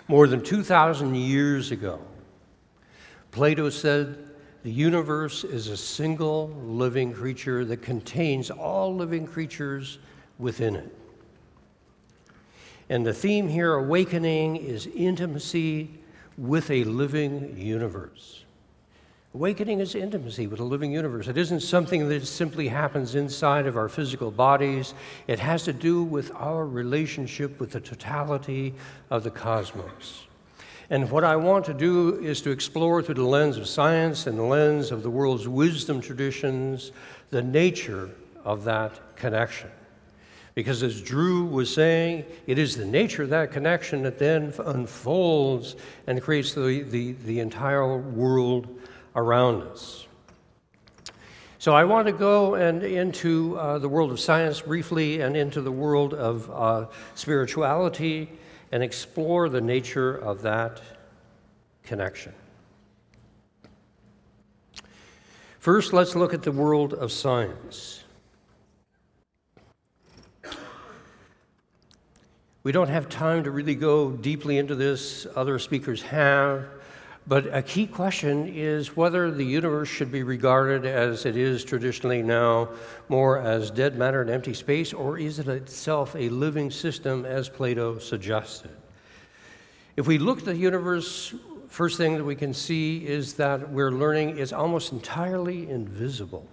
More than 2,000 years ago, Plato said the universe is a single living creature that contains all living creatures within it. And the theme here, awakening, is intimacy with a living universe. Awakening is intimacy with a living universe. It isn't something that simply happens inside of our physical bodies. It has to do with our relationship with the totality of the cosmos. And what I want to do is to explore through the lens of science and the lens of the world's wisdom traditions the nature of that connection. Because as Drew was saying, it is the nature of that connection that then unfolds and creates the entire world around us. So I want to go into the world of science briefly and into the world of spirituality and explore the nature of that connection. First, let's look at the world of science. We don't have time to really go deeply into this. Other speakers have. But a key question is whether the universe should be regarded as it is traditionally now, more as dead matter and empty space, or is it itself a living system, as Plato suggested? If we look at the universe, first thing that we can see is that we're learning it's almost entirely invisible.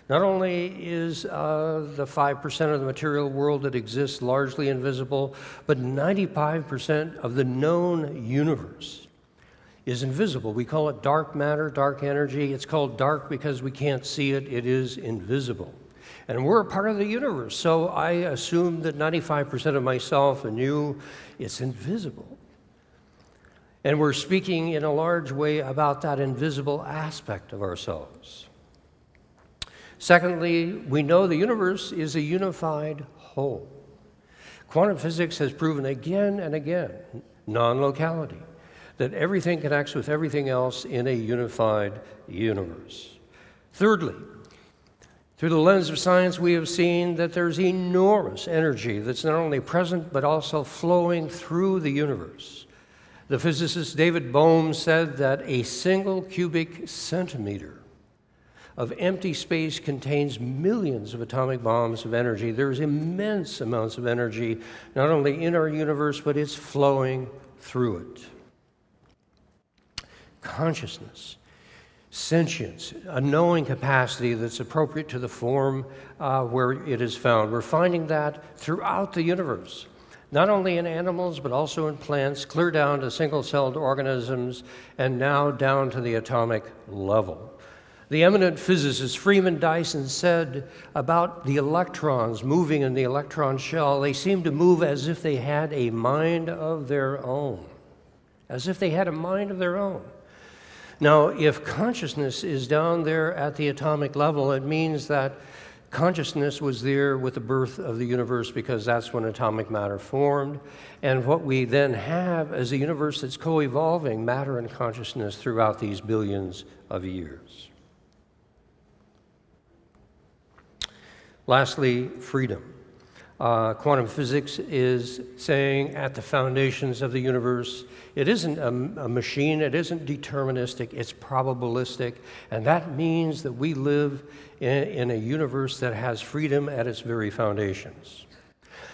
Not only is the 5% of the material world that exists largely invisible, but 95% of the known universe is invisible. We call it dark matter, dark energy. It's called dark because we can't see it. It is invisible. And we're a part of the universe, so I assume that 95% of myself and you, it's invisible. And we're speaking in a large way about that invisible aspect of ourselves. Secondly, we know the universe is a unified whole. Quantum physics has proven again and again, non-locality, that everything connects with everything else in a unified universe. Thirdly, through the lens of science, we have seen that there's enormous energy that's not only present, but also flowing through the universe. The physicist David Bohm said that a single cubic centimeter of empty space contains millions of atomic bombs of energy. There's immense amounts of energy, not only in our universe, but it's flowing through it. Consciousness, sentience, a knowing capacity that's appropriate to the form where it is found. We're finding that throughout the universe, not only in animals, but also in plants, clear down to single-celled organisms, and now down to the atomic level. The eminent physicist Freeman Dyson said about the electrons moving in the electron shell, they seem to move as if they had a mind of their own. As if they had a mind of their own. Now, if consciousness is down there at the atomic level, it means that consciousness was there with the birth of the universe, because that's when atomic matter formed. And what we then have is a universe that's co-evolving matter and consciousness throughout these billions of years. Lastly, freedom. Quantum physics is saying at the foundations of the universe, it isn't a machine, it isn't deterministic, it's probabilistic, and that means that we live in a universe that has freedom at its very foundations.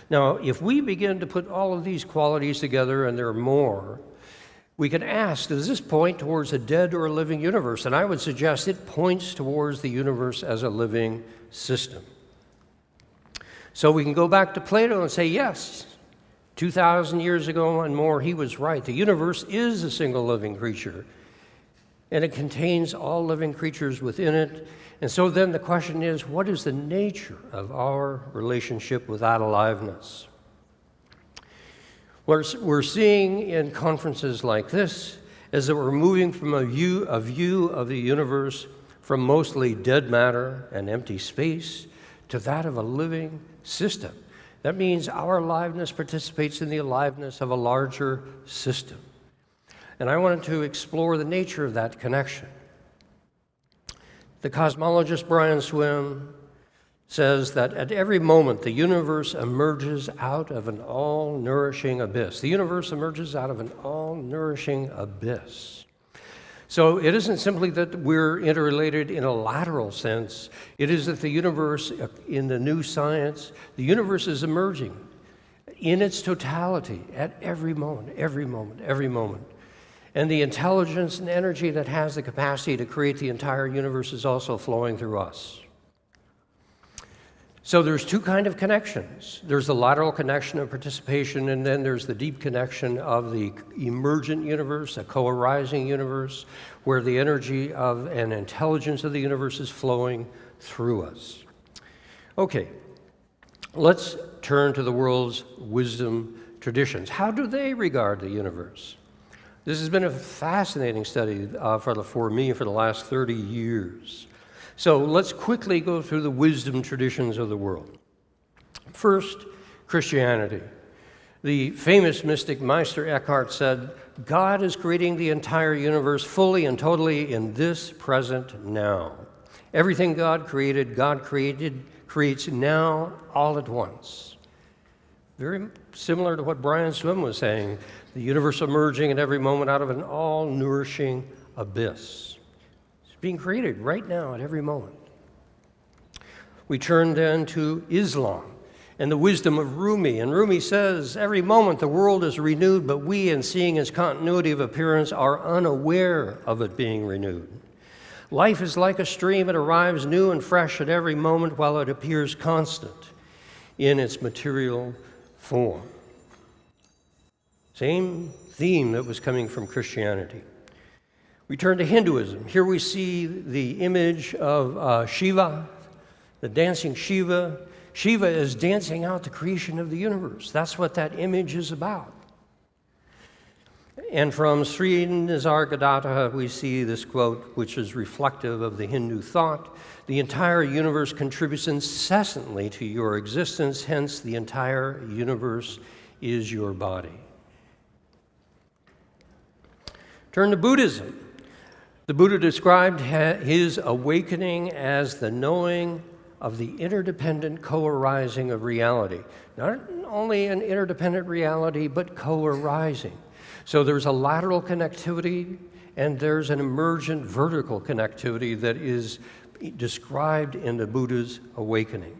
Now, if we begin to put all of these qualities together, and there are more, we can ask, does this point towards a dead or a living universe? And I would suggest it points towards the universe as a living system. So we can go back to Plato and say, yes, 2,000 years ago and more, he was right. The universe is a single living creature, and it contains all living creatures within it. And so then the question is, what is the nature of our relationship with that aliveness? What we're seeing in conferences like this is that we're moving from a view of the universe from mostly dead matter and empty space to that of a living system. That means our aliveness participates in the aliveness of a larger system. And I wanted to explore the nature of that connection. The cosmologist Brian Swimme says that at every moment the universe emerges out of an all-nourishing abyss. The universe emerges out of an all-nourishing abyss. So it isn't simply that we're interrelated in a lateral sense. It is that the universe, in the new science, the universe is emerging in its totality at every moment, every moment, every moment. And the intelligence and energy that has the capacity to create the entire universe is also flowing through us. So there's two kinds of connections. There's the lateral connection of participation, and then there's the deep connection of the emergent universe, a co-arising universe, where the energy of and intelligence of the universe is flowing through us. Okay, let's turn to the world's wisdom traditions. How do they regard the universe? This has been a fascinating study for me for the last 30 years. So let's quickly go through the wisdom traditions of the world. First, Christianity. The famous mystic Meister Eckhart said, God is creating the entire universe fully and totally in this present now. Everything God creates now all at once. Very similar to what Brian Swim was saying, the universe emerging at every moment out of an all-nourishing abyss. Being created right now at every moment. We turn then to Islam and the wisdom of Rumi. And Rumi says, every moment the world is renewed, but we, in seeing its continuity of appearance, are unaware of it being renewed. Life is like a stream. It arrives new and fresh at every moment while it appears constant in its material form. Same theme that was coming from Christianity. We turn to Hinduism. Here we see the image of Shiva, the dancing Shiva. Shiva is dancing out the creation of the universe. That's what that image is about. And from Sri Nisargadatta, we see this quote, which is reflective of the Hindu thought. The entire universe contributes incessantly to your existence, hence the entire universe is your body. Turn to Buddhism. The Buddha described his awakening as the knowing of the interdependent co-arising of reality. Not only an interdependent reality, but co-arising. So there's a lateral connectivity, and there's an emergent vertical connectivity that is described in the Buddha's awakening.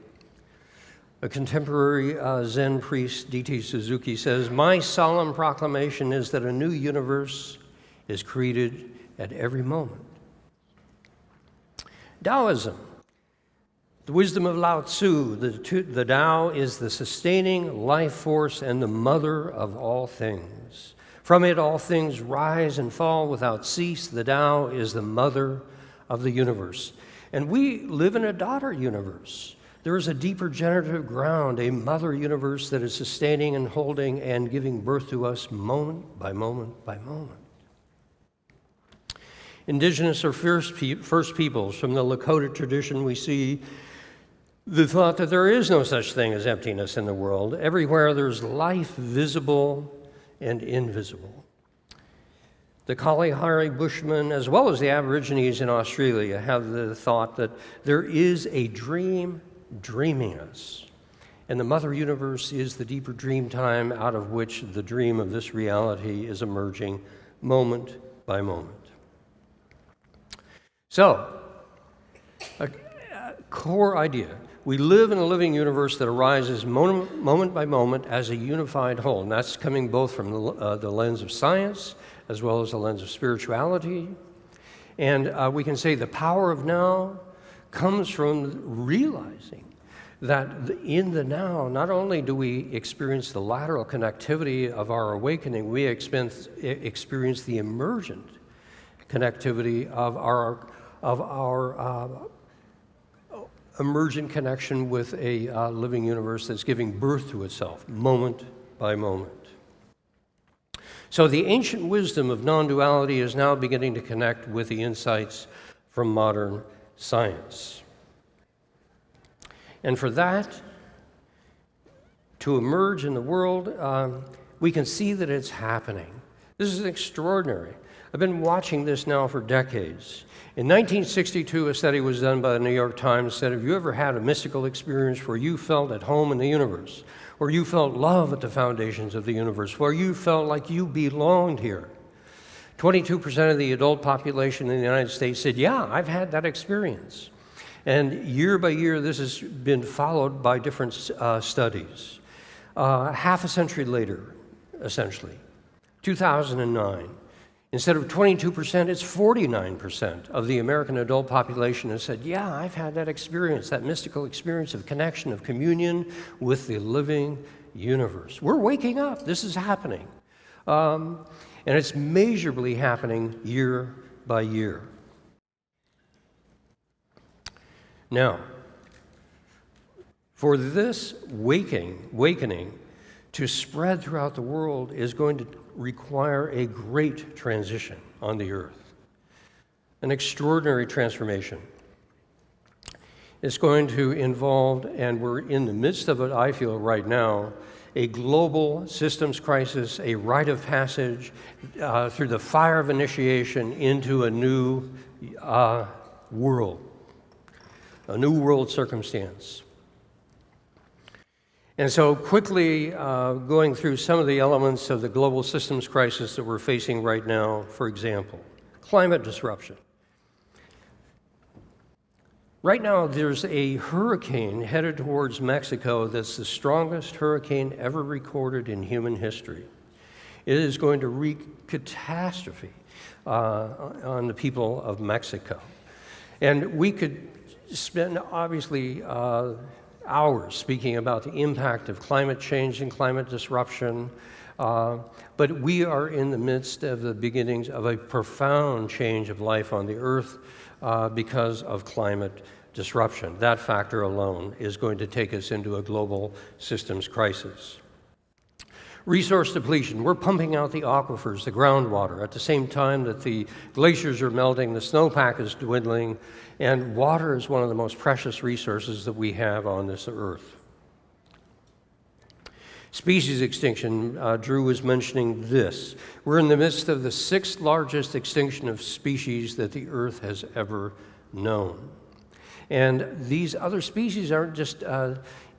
A contemporary Zen priest, D.T. Suzuki, says, "My solemn proclamation is that a new universe is created at every moment." Taoism, the wisdom of Lao Tzu, the Tao is the sustaining life force and the mother of all things. From it all things rise and fall without cease. The Tao is the mother of the universe. And we live in a daughter universe. There is a deeper generative ground, a mother universe that is sustaining and holding and giving birth to us moment by moment by moment. Indigenous or First Peoples, from the Lakota tradition, we see the thought that there is no such thing as emptiness in the world. Everywhere there's life visible and invisible. The Kalahari Bushmen, as well as the Aborigines in Australia, have the thought that there is a dream dreaming us. And the Mother Universe is the deeper dream time out of which the dream of this reality is emerging moment by moment. So, a core idea. We live in a living universe that arises moment by moment as a unified whole. And that's coming both from the lens of science as well as the lens of spirituality. And we can say the power of now comes from realizing that in the now, not only do we experience the lateral connectivity of our awakening, we experience the emergent connectivity of our emergent connection with a living universe that's giving birth to itself, moment by moment. So the ancient wisdom of non-duality is now beginning to connect with the insights from modern science. And for that to emerge in the world, we can see that it's happening. This is extraordinary. I've been watching this now for decades. In 1962, a study was done by the New York Times said, have you ever had a mystical experience where you felt at home in the universe, where you felt love at the foundations of the universe, where you felt like you belonged here? 22% of the adult population in the United States said, yeah, I've had that experience. And year by year, this has been followed by different studies. Half a century later, essentially, 2009, instead of 22%, it's 49% of the American adult population has said, yeah, I've had that experience, that mystical experience of connection, of communion with the living universe. We're waking up. This is happening. And it's measurably happening year by year. Now, for this awakening to spread throughout the world is going to require a great transition on the earth, an extraordinary transformation. It's going to involve, and we're in the midst of it, I feel right now, a global systems crisis, a rite of passage through the fire of initiation into a new world, a new world circumstance. And so quickly going through some of the elements of the global systems crisis that we're facing right now, for example, climate disruption. Right now, there's a hurricane headed towards Mexico that's the strongest hurricane ever recorded in human history. It is going to wreak catastrophe on the people of Mexico. And we could spend, obviously, hours speaking about the impact of climate change and climate disruption, but we are in the midst of the beginnings of a profound change of life on the earth because of climate disruption. That factor alone is going to take us into a global systems crisis. Resource depletion. We're pumping out the aquifers, the groundwater, at the same time that the glaciers are melting, the snowpack is dwindling, and water is one of the most precious resources that we have on this earth. Species extinction, Drew was mentioning this. We're in the midst of the 6th largest extinction of species that the earth has ever known. And these other species aren't just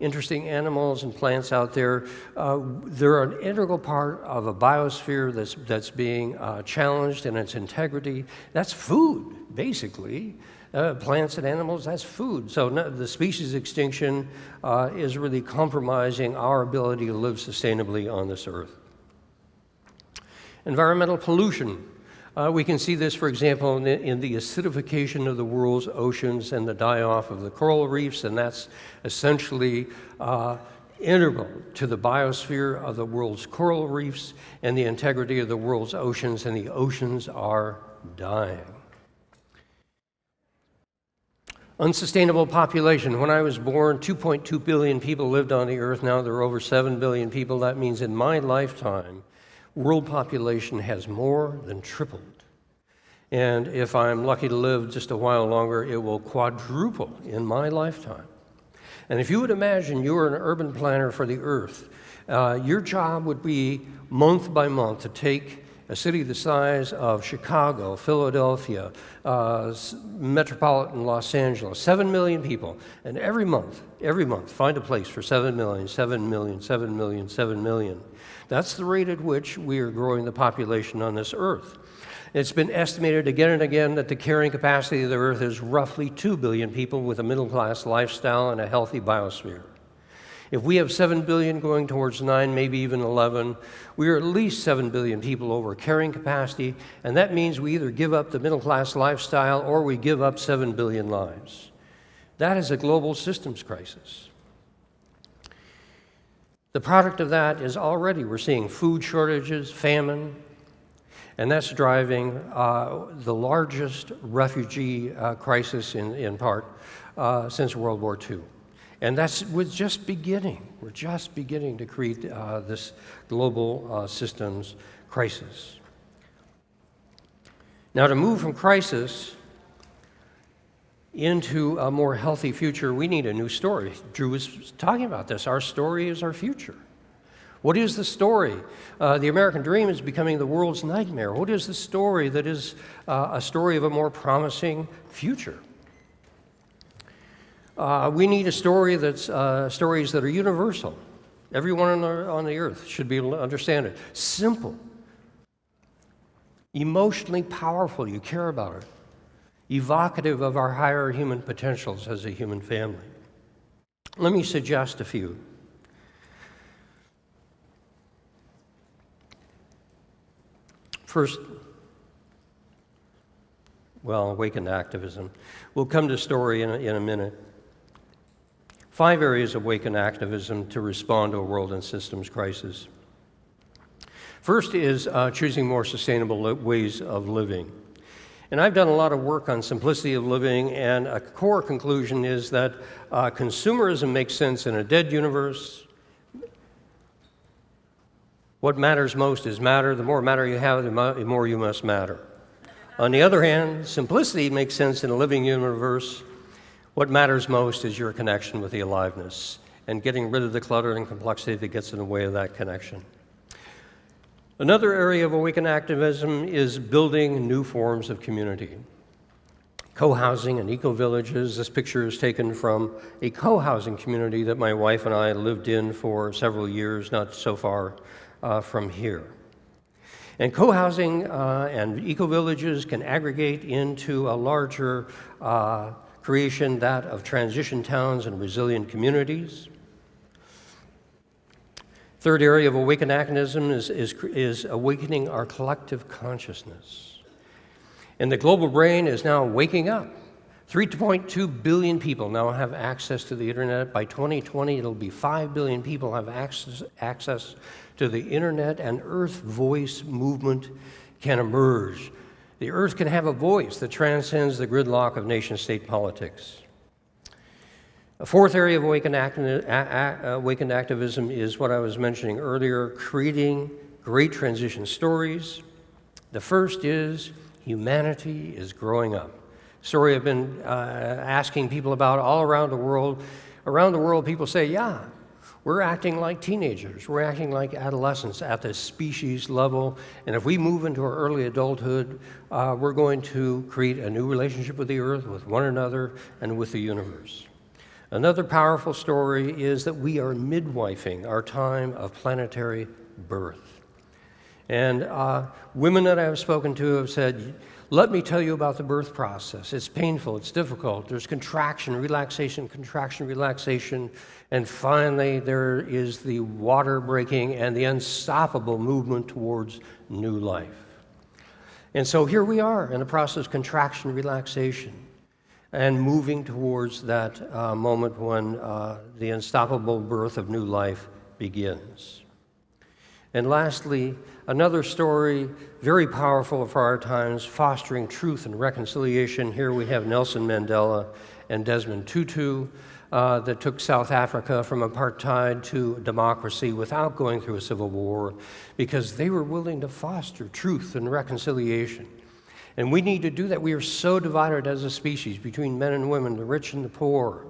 interesting animals and plants out there. They're an integral part of a biosphere that's being challenged in its integrity. That's food, basically. Plants and animals, that's food. So the species extinction is really compromising our ability to live sustainably on this earth. Environmental pollution. We can see this, for example, in the acidification of the world's oceans and the die-off of the coral reefs, and that's essentially integral to the biosphere of the world's coral reefs and the integrity of the world's oceans, and the oceans are dying. Unsustainable population. When I was born, 2.2 billion people lived on the earth. Now there are over 7 billion people. That means in my lifetime, world population has more than tripled. And if I'm lucky to live just a while longer, it will quadruple in my lifetime. And if you would imagine you were an urban planner for the earth, your job would be month by month to take a city the size of Chicago, Philadelphia, metropolitan Los Angeles, 7 million people, and every month, find a place for 7 million, 7 million, 7 million, 7 million. That's the rate at which we are growing the population on this earth. It's been estimated again and again that the carrying capacity of the earth is roughly 2 billion people with a middle-class lifestyle and a healthy biosphere. If we have 7 billion going towards 9, maybe even 11, we are at least 7 billion people over carrying capacity, and that means we either give up the middle-class lifestyle or we give up 7 billion lives. That is a global systems crisis. The product of that is already we're seeing food shortages, famine, and that's driving the largest refugee crisis in part since World War II. And we're just beginning. We're just beginning to create this global systems crisis. Now, to move from crisis into a more healthy future, we need a new story. Drew was talking about this. Our story is our future. What is the story? The American dream is becoming the world's nightmare. What is the story that is a story of a more promising future? We need a story that's stories that are universal. Everyone on the earth should be able to understand it. Simple, emotionally powerful, you care about it, evocative of our higher human potentials as a human family. Let me suggest a few. First, awakened activism. We'll come to story in a minute. 5 areas of awakened activism to respond to a world and systems crisis. First is choosing more sustainable ways of living. And I've done a lot of work on simplicity of living, and a core conclusion is that consumerism makes sense in a dead universe. What matters most is matter. The more matter you have, the more you must matter. On the other hand, simplicity makes sense in a living universe. What matters most is your connection with the aliveness and getting rid of the clutter and complexity that gets in the way of that connection. Another area of awakened activism is building new forms of community. Co-housing and eco-villages. This picture is taken from a co-housing community that my wife and I lived in for several years, not so far from here. And co-housing and eco-villages can aggregate into a larger creation, that of transition towns and resilient communities. Third area of awakened activism is awakening our collective consciousness. And the global brain is now waking up. 3.2 billion people now have access to the internet. By 2020, it'll be 5 billion people have access to the internet, and Earth voice movement can emerge. The Earth can have a voice that transcends the gridlock of nation-state politics. A fourth area of awakened activism is what I was mentioning earlier, creating great transition stories. The first is humanity is growing up. Story I've been asking people about all around the world. Around the world, people say, yeah, we're acting like teenagers. We're acting like adolescents at the species level. And if we move into our early adulthood, we're going to create a new relationship with the earth, with one another, and with the universe. Another powerful story is that we are midwifing our time of planetary birth. And women that I have spoken to have said, let me tell you about the birth process. It's painful, it's difficult. There's contraction, relaxation, and finally there is the water breaking and the unstoppable movement towards new life. And so here we are in the process of contraction, relaxation, and moving towards that moment when the unstoppable birth of new life begins. And lastly, another story, very powerful for our times, fostering truth and reconciliation. Here we have Nelson Mandela and Desmond Tutu that took South Africa from apartheid to democracy without going through a civil war, because they were willing to foster truth and reconciliation. And we need to do that. We are so divided as a species between men and women, the rich and the poor,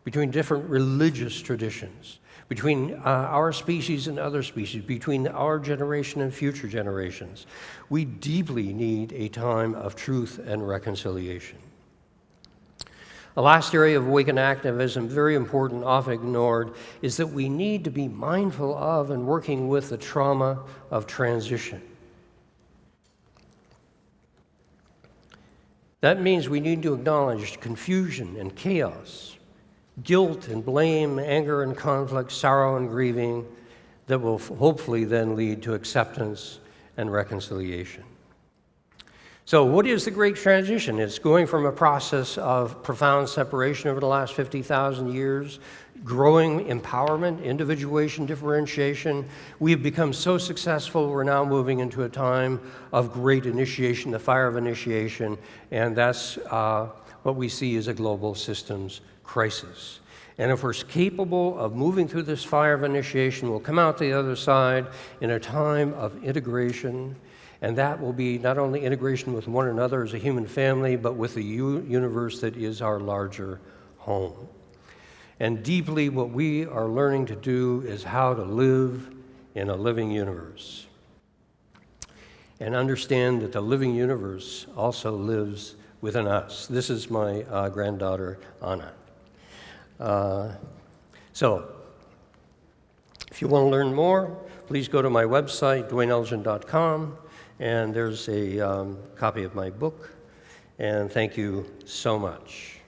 between different religious traditions, between our species and other species, between our generation and future generations. We deeply need a time of truth and reconciliation. The last area of awakened activism, very important, often ignored, is that we need to be mindful of and working with the trauma of transition. That means we need to acknowledge confusion and chaos, guilt and blame, anger and conflict, sorrow and grieving, that will hopefully then lead to acceptance and reconciliation. So what is the great transition? It's going from a process of profound separation over the last 50,000 years, growing empowerment, individuation, differentiation. We've become so successful, we're now moving into a time of great initiation, the fire of initiation, and that's what we see as a global systems crisis. And if we're capable of moving through this fire of initiation, we'll come out the other side in a time of integration. And that will be not only integration with one another as a human family, but with the universe that is our larger home. And deeply, what we are learning to do is how to live in a living universe. And understand that the living universe also lives within us. This is my granddaughter, Anna. So, if you want to learn more, please go to my website, duaneelgin.com, and there's a copy of my book. And thank you so much.